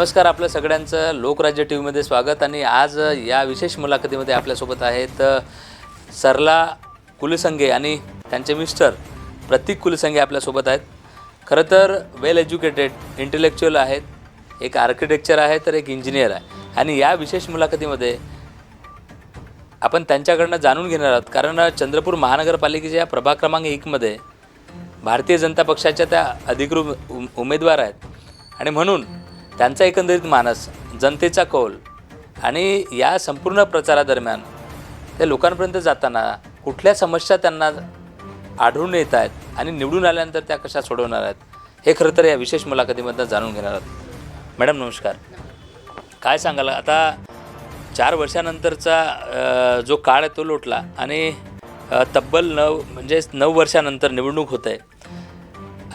नमस्कार, आपल्या सगळ्यांचं लोकराज्य टी व्हीमध्ये स्वागत. आणि आज या विशेष मुलाखतीमध्ये आपल्यासोबत आहेत सरला कुलसंगे आणि त्यांचे मिस्टर प्रतीक कुलसंगे आपल्यासोबत आहेत. खरं तर वेल एज्युकेटेड इंटेलेक्च्युअल आहेत, एक आर्किटेक्चर आहे तर एक इंजिनियर आहे. आणि या विशेष मुलाखतीमध्ये आपण त्यांच्याकडनं जाणून घेणार आहोत, कारण चंद्रपूर महानगरपालिकेच्या प्रभाग क्रमांक 1मध्ये भारतीय जनता पक्षाच्या त्या अधिकृत उमेदवार आहेत. आणि म्हणून त्यांचा एकंदरीत मानस, जनतेचा कौल आणि या संपूर्ण प्रचारादरम्यान त्या लोकांपर्यंत जाताना कुठल्या समस्या त्यांना आढळून येत आहेत आणि निवडून आल्यानंतर त्या कशा सोडवणार आहेत, हे खरं तर या विशेष मुलाखतीमधून जाणून घेणार आहोत. मॅडम नमस्कार. काय सांगाल, आता 4 वर्षानंतरचा जो काळ आहे तो लोटला आणि तब्बल 9 वर्षानंतर निवडणूक होत आहे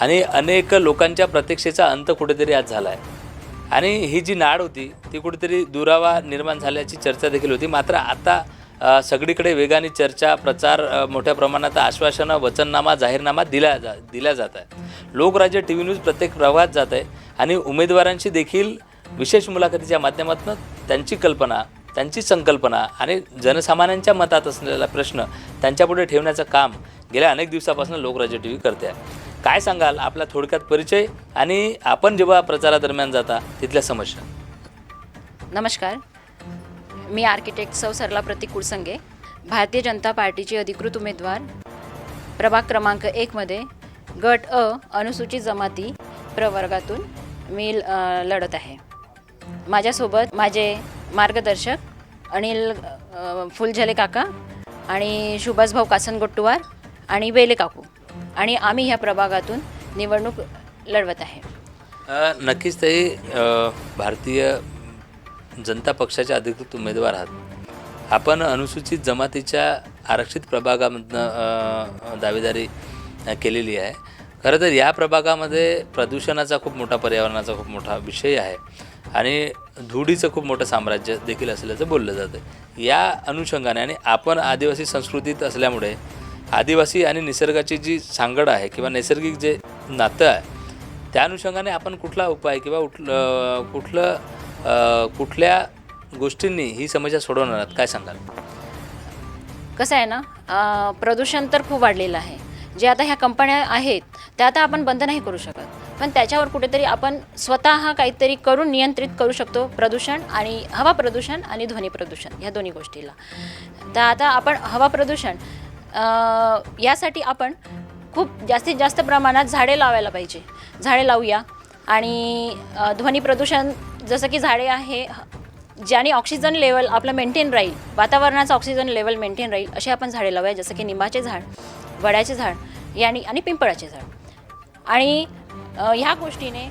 आणि अनेक लोकांच्या प्रतीक्षेचा अंत कुठेतरी आज झाला आहे. आणि ही जी नाड होती ती कुठेतरी दुरावा निर्माण झाल्याची चर्चा देखील होती. मात्र आता सगळीकडे वेगाने चर्चा, प्रचार, मोठ्या प्रमाणात आश्वासनं, वचननामा, जाहीरनामा दिला जात आहे. लोकराज्य टी व्ही न्यूज प्रत्येक प्रभागात जात आहे आणि उमेदवारांशी देखील विशेष मुलाखतीच्या माध्यमातून त्यांची कल्पना, त्यांची संकल्पना आणि जनसामान्यांच्या मतात असलेला प्रश्न त्यांच्यापुढे ठेवण्याचं काम गेल्या अनेक दिवसापासून लोकराज्य टी व्ही करते आहे. काय सांगाल, आपला थोडक्यात परिचय आणि आपण जेव्हा प्रचारादरम्यान जाता तिथल्या समस्या? नमस्कार, मी आर्किटेक्ट सौ सरला प्रतीक कुलसंगे, भारतीय जनता पार्टीची अधिकृत उमेदवार, प्रभाग क्रमांक 1मध्ये गट अ अनुसूचित जमाती प्रवर्गातून मी लढत आहे. माझ्यासोबत माझे मार्गदर्शक अनिल फुलझले काका आणि सुभाषभाऊ कासनगोट्टुवार आणि बेले काकू, आणि आम्ही ह्या प्रभागातून निवडणूक लढवत आहे. नक्कीच ताई, भारतीय जनता पक्षाच्या अधिकृत उमेदवार आहात. आपण अनुसूचित जमातीच्या आरक्षित प्रभागामधनं दावेदारी केलेली आहे. खरं तर या प्रभागामध्ये प्रदूषणाचा खूप मोठा, पर्यावरणाचा खूप मोठा विषय आहे आणि धुळीचं खूप मोठं साम्राज्य देखील असल्याचं बोललं जातं. या अनुषंगाने आणि आपण आदिवासी संस्कृतीत असल्यामुळे आदिवासी आणि निसर्गाची जी सांगड आहे किंवा नैसर्गिक जे नातं आहे त्या अनुषंगाने आपण कुठला उपाय किंवा कुठल्या गोष्टींनी ही समस्या सोडवणार आहात, काय सांगाल? कसं आहे ना, प्रदूषण तर खूप वाढलेलं आहे. जे आता ह्या कंपन्या आहेत त्या आता आपण बंद नाही करू शकत, पण त्याच्यावर कुठेतरी आपण स्वतः काहीतरी करून नियंत्रित करू शकतो. प्रदूषण आणि हवा प्रदूषण आणि ध्वनी प्रदूषण ह्या दोन्ही गोष्टीला. तर आता आपण हवा प्रदूषण यासाठी आपण खूप जास्तीत जास्त प्रमाणात झाडे लावायला पाहिजे. झाडे लावूया. आणि ध्वनी प्रदूषण, जसं की झाडे आहे ज्याने ऑक्सिजन लेवल आपलं मेंटेन राहील, वातावरणाचं ऑक्सिजन लेवल मेंटेन राहील, असे आपण झाडे लावूया. जसं की निंबाचे झाड, वडाचे झाड आणि पिंपळाचे झाड. आणि ह्या गोष्टीने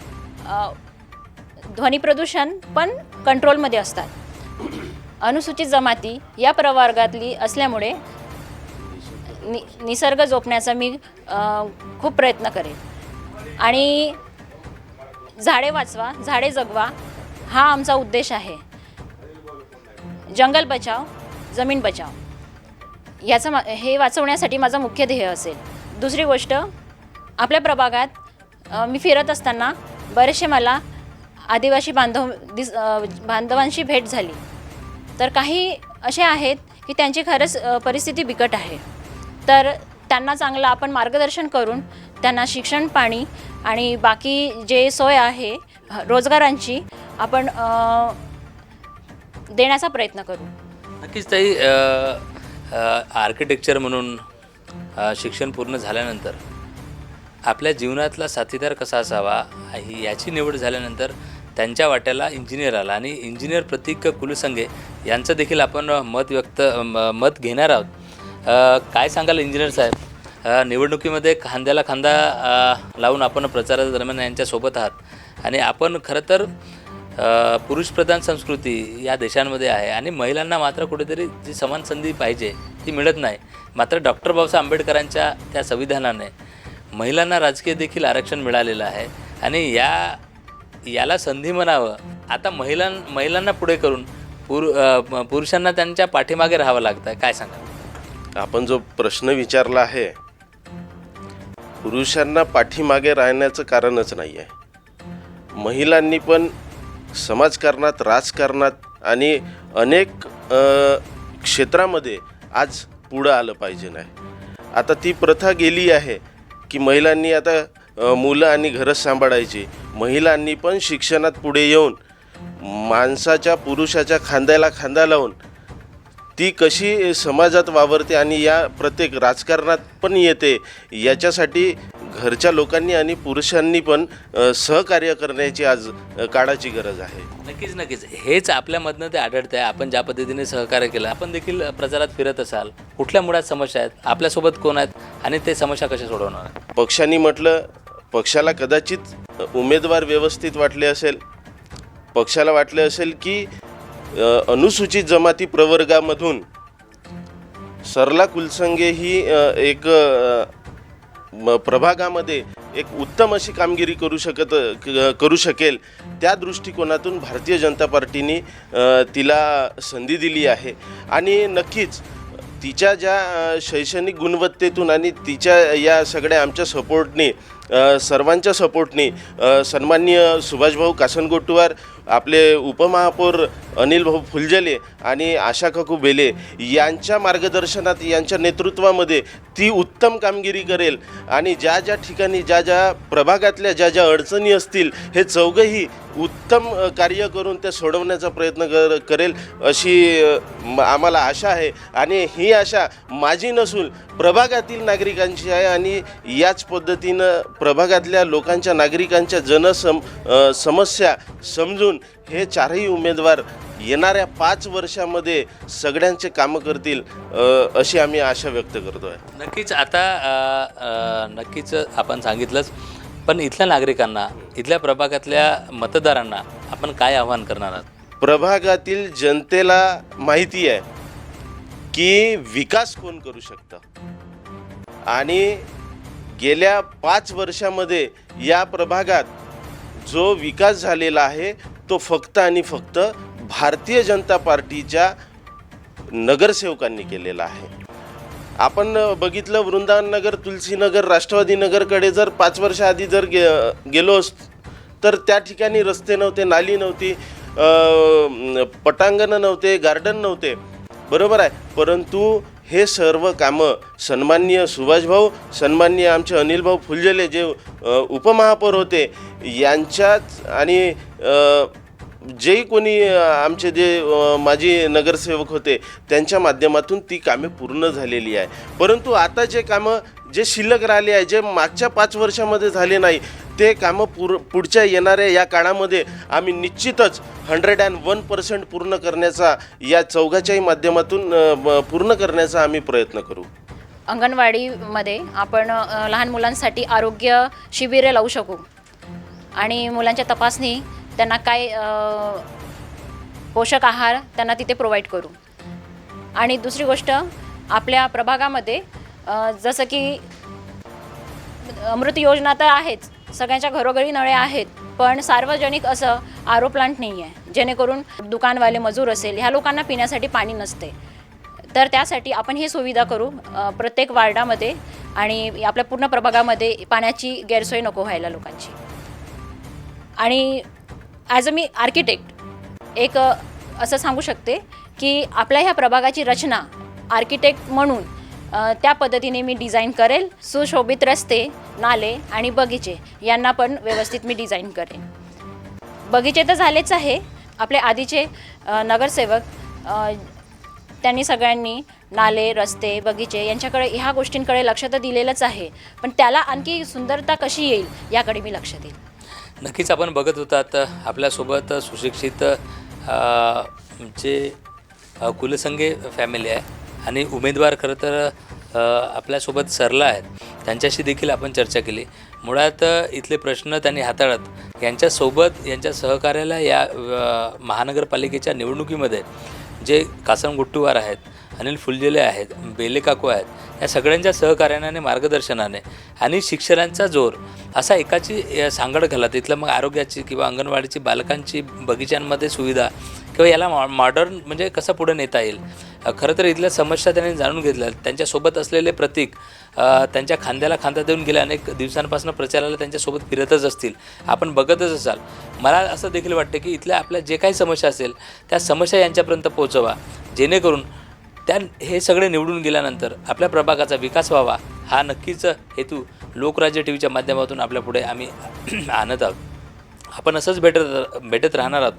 ध्वनी प्रदूषण पण कंट्रोलमध्ये असतात. अनुसूचित जमाती या प्रवर्गातली असल्यामुळे निसर्ग जपण्याचा मी खूप प्रयत्न करेन. आणि झाडे वाचवा, झाडे जगवा हा आमचा उद्देश आहे. जंगल बचाव, जमीन बचाव हे वाचवण्यासाठी माझं मुख्य ध्येय असेल. दुसरी गोष्ट, आपल्या प्रभागात मी फिरत असताना बरेचसे मला आदिवासी बांधवांशी भेट झाली. तर काही असे आहेत की त्यांची खरंच परिस्थिती बिकट आहे. तर त्यांना चांगलं आपण मार्गदर्शन करून त्यांना शिक्षण, पाणी आणि बाकी जे सोय आहे रोजगारांची आपण देण्याचा प्रयत्न करू. नक्कीच ताई, आर्किटेक्चर म्हणून शिक्षण पूर्ण झाल्यानंतर आपल्या जीवनातला साथीदार कसा असावा याची निवड झाल्यानंतर त्यांच्या वाट्याला इंजिनियर आला आणि इंजिनियर प्रतीक कुलसंगे यांचं देखील आपण मत घेणार आहोत. काय सांगाल इंजिनियर साहेब, निवडणुकीमध्ये खांद्याला खांदा लावून आपण प्रचारादरम्यान यांच्यासोबत आहात आणि आपण खरं तर पुरुषप्रधान संस्कृती या देशांमध्ये आहे आणि महिलांना मात्र कुठेतरी जी समान संधी पाहिजे ती मिळत नाही. मात्र डॉक्टर बाबासाहेब आंबेडकरांच्या त्या संविधानाने महिलांना राजकीय देखील आरक्षण मिळालेलं आहे आणि याला संधी म्हणावं. आता महिलांना पुढे करून पुरुषांना त्यांच्या पाठीमागे राहावं लागतं आहे, काय सांगाल? आपण जो प्रश्न विचारला आहे, पुरुषांना पाठीमागे राहण्याचं कारणच नाही आहे. महिलांनी पण समाजकारणात, राजकारणात आणि अनेक क्षेत्रामध्ये आज पुढं आलं पाहिजे नाही. आता ती प्रथा गेली आहे की महिलांनी आता मुलं आणि घरं सांभाळायची. महिलांनी पण शिक्षणात पुढे येऊन माणसाच्या, पुरुषाच्या खांद्याला खांदा लावून ती कशी समाजात वावरते आणि या प्रत्येक राजकारणात पण येते, याच्यासाठी घरच्या लोकांनी आणि पुरुषांनी पण सहकार्य करण्याची आज काळाची गरज आहे. नक्कीच हेच आपल्यामधनं ते आढळतं आहे. आपण ज्या पद्धतीने सहकार्य केलं, आपण देखील प्रचारात फिरत असाल, कुठल्या मुळात समस्या आहेत, आपल्यासोबत कोण आहेत आणि ते समस्या कशा सोडवणार? पक्षांनी म्हटलं, पक्षाला कदाचित उमेदवार व्यवस्थित वाटले असेल, पक्षाला वाटले असेल की अनुसूचित जमाती प्रवर्गामधून सरला कुलसंगे ही एक प्रभागामध्ये एक उत्तम अशी कामगिरी करू शकेल, त्या दृष्टिकोनातून भारतीय जनता पार्टीने तिला संधी दिली आहे. आणि नक्कीच तिच्या ज्या शैक्षणिक गुणवत्तेतून आणि तिच्या या सगळ्या आमच्या सपोर्टने, सर्वांच्या सपोर्टने, सन्माननीय सुभाषभाऊ कासनगोटवार, आपले उपमहापौर अनिल भाऊ फुलझेले आणि आशा काकू बेले यांच्या मार्गदर्शनात, यांच्या नेतृत्वामध्ये ती उत्तम कामगिरी करेल. आणि ज्या ज्या ठिकाणी, ज्या ज्या प्रभागातल्या ज्या ज्या अडचणी असतील, हे चौघंही उत्तम कार्य करून ते सोडवण्याचा प्रयत्न करेल अशी आम्हाला आशा आहे. आणि ही आशा माझी नसून प्रभागातील नागरिकांची आहे. आणि याच पद्धतीनं प्रभागातल्या लोकांच्या, नागरिकांच्या समस्या समजून हे चारही उमेदवार येणाऱ्या 5 वर्षामध्ये सगळ्यांचे कामं करतील अशी आम्ही आशा व्यक्त करतो आहे. नक्कीच नक्कीच आपण सांगितलंच, पण इथल्या नागरिकांना, इथल्या प्रभागातल्या मतदारांना आपण काय आव्हान करणार आहात? प्रभागातील जनतेला माहिती आहे की विकास कोण करू शकतं. आणि गेल्या 5 वर्षामध्ये या प्रभागात जो विकास झालेला आहे तो फक्त आणि फक्त भारतीय जनता पार्टीच्या नगरसेवकांनी केलेला आहे. आपण बघितलं, वृंदावन नगर, तुलसीनगर, राष्ट्रवादी नगरकडे जर 5 वर्षाआधी जर गेलो तर त्या ठिकाणी रस्ते नव्हते, नाली नव्हती, पटांगणं नव्हते, गार्डन नव्हते, बरोबर आहे. परंतु हे सर्व कामं सन्माननीय सुभाषभाऊ, सन्माननीय आमचे अनिल भाऊ फुलझेले जे उपमहापौर होते यांच्याच, आणि जेही कोणी आमचे जे माजी नगरसेवक होते त्यांच्या माध्यमातून ती कामे पूर्ण झालेली आहे. परंतु आता जे कामं जे शिल्लक राहिले आहे, जे मागच्या 5 वर्षामध्ये झाले नाही, ते कामं पुढच्या येणाऱ्या या काळामध्ये आम्ही निश्चितच 101% पूर्ण करण्याचा, या चौघाच्याही माध्यमातून पूर्ण करण्याचा आम्ही प्रयत्न करू. अंगणवाडीमध्ये आपण लहान मुलांसाठी आरोग्य शिबिरे लावू शकू आणि मुलांच्या तपासणी, त्यांना काय पोषक आहार त्यांना तिथे प्रोव्हाइड करू. आणि दुसरी गोष्ट, आपल्या प्रभागामध्ये जसं की अमृत योजना तर आहेच, सगळ्यांच्या घरोघरी नळे आहेत, पण सार्वजनिक असं आरो प्लांट नाही आहे, जेणेकरून दुकानवाले, मजूर असेल, ह्या लोकांना पिण्यासाठी पाणी नसते. तर त्यासाठी आपण ही सुविधा करू प्रत्येक वार्डामध्ये, आणि आपल्या पूर्ण प्रभागामध्ये पाण्याची गैरसोय नको व्हायला लोकांची. आणि ॲज अ मी आर्किटेक्ट एक असं सांगू शकते की आपल्या ह्या प्रभागाची रचना आर्किटेक्ट म्हणून त्या पद्धतीने मी डिझाईन करेल. सुशोभित रस्ते, नाले आणि बगीचे यांना पण व्यवस्थित मी डिझाईन करेन. बगीचे तर झालेच आहे. आपले आधीचे नगरसेवक त्यांनी सगळ्यांनी नाले, रस्ते, बगीचे यांच्याकडे, ह्या गोष्टींकडे लक्ष तर दिलेलंच आहे, पण त्याला आणखी सुंदरता कशी येईल याकडे मी लक्ष देईल. नक्कीच आपण बघत होतात आपल्यासोबत सुशिक्षित जे कुलसंगे फॅमिली आहे आणि उमेदवार खरं तर आपल्यासोबत सरला आहेत, त्यांच्याशी देखील आपण चर्चा केली. मुळात इथले प्रश्न त्यांनी हाताळत यांच्यासोबत, यांच्या सहकार्याला या महानगरपालिकेच्या निवडणुकीमध्ये जे कासनगोट्टीवार आहेत, अनिल फुलझेले आहेत, बेले काकू आहेत, या सगळ्यांच्या सहकार्याने आणि मार्गदर्शनाने आणि शिक्षणांचा जोर असा एकाची सांगड घाला. तिथलं मग आरोग्याची किंवा अंगणवाडीची, बालकांची, बगीच्यांमध्ये सुविधा किंवा याला मॉडर्न म्हणजे कसं पुढे नेता येईल. खरं तर इथल्या समस्या त्यांनी जाणून घेतल्या. त्यांच्यासोबत असलेले प्रतीक त्यांच्या खांद्याला खांदा देऊन गेल्या अनेक दिवसांपासून प्रचाराला त्यांच्यासोबत फिरतच असतील, आपण बघतच असाल. मला असं देखील वाटतं की इथल्या आपल्या जे काही समस्या असेल त्या समस्या यांच्यापर्यंत पोहोचवा, जेणेकरून हे सगळे निवडून गेल्यानंतर आपल्या प्रभागाचा विकास व्हावा. हा नक्कीच हेतू लोकराज्य टी व्हीच्या माध्यमातून आपल्यापुढे आम्ही आणत आहोत. आपण असंच भेटत राहणार आहोत.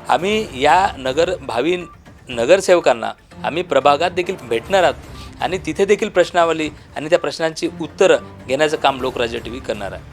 आम्ही या भावी नगरसेवकांना आम्ही प्रभागात देखील भेटणार आहोत आणि तिथे देखील प्रश्नावली आणि त्या प्रश्नांची उत्तरं घेण्याचं काम लोकराज्य टी व्ही करणार आहे.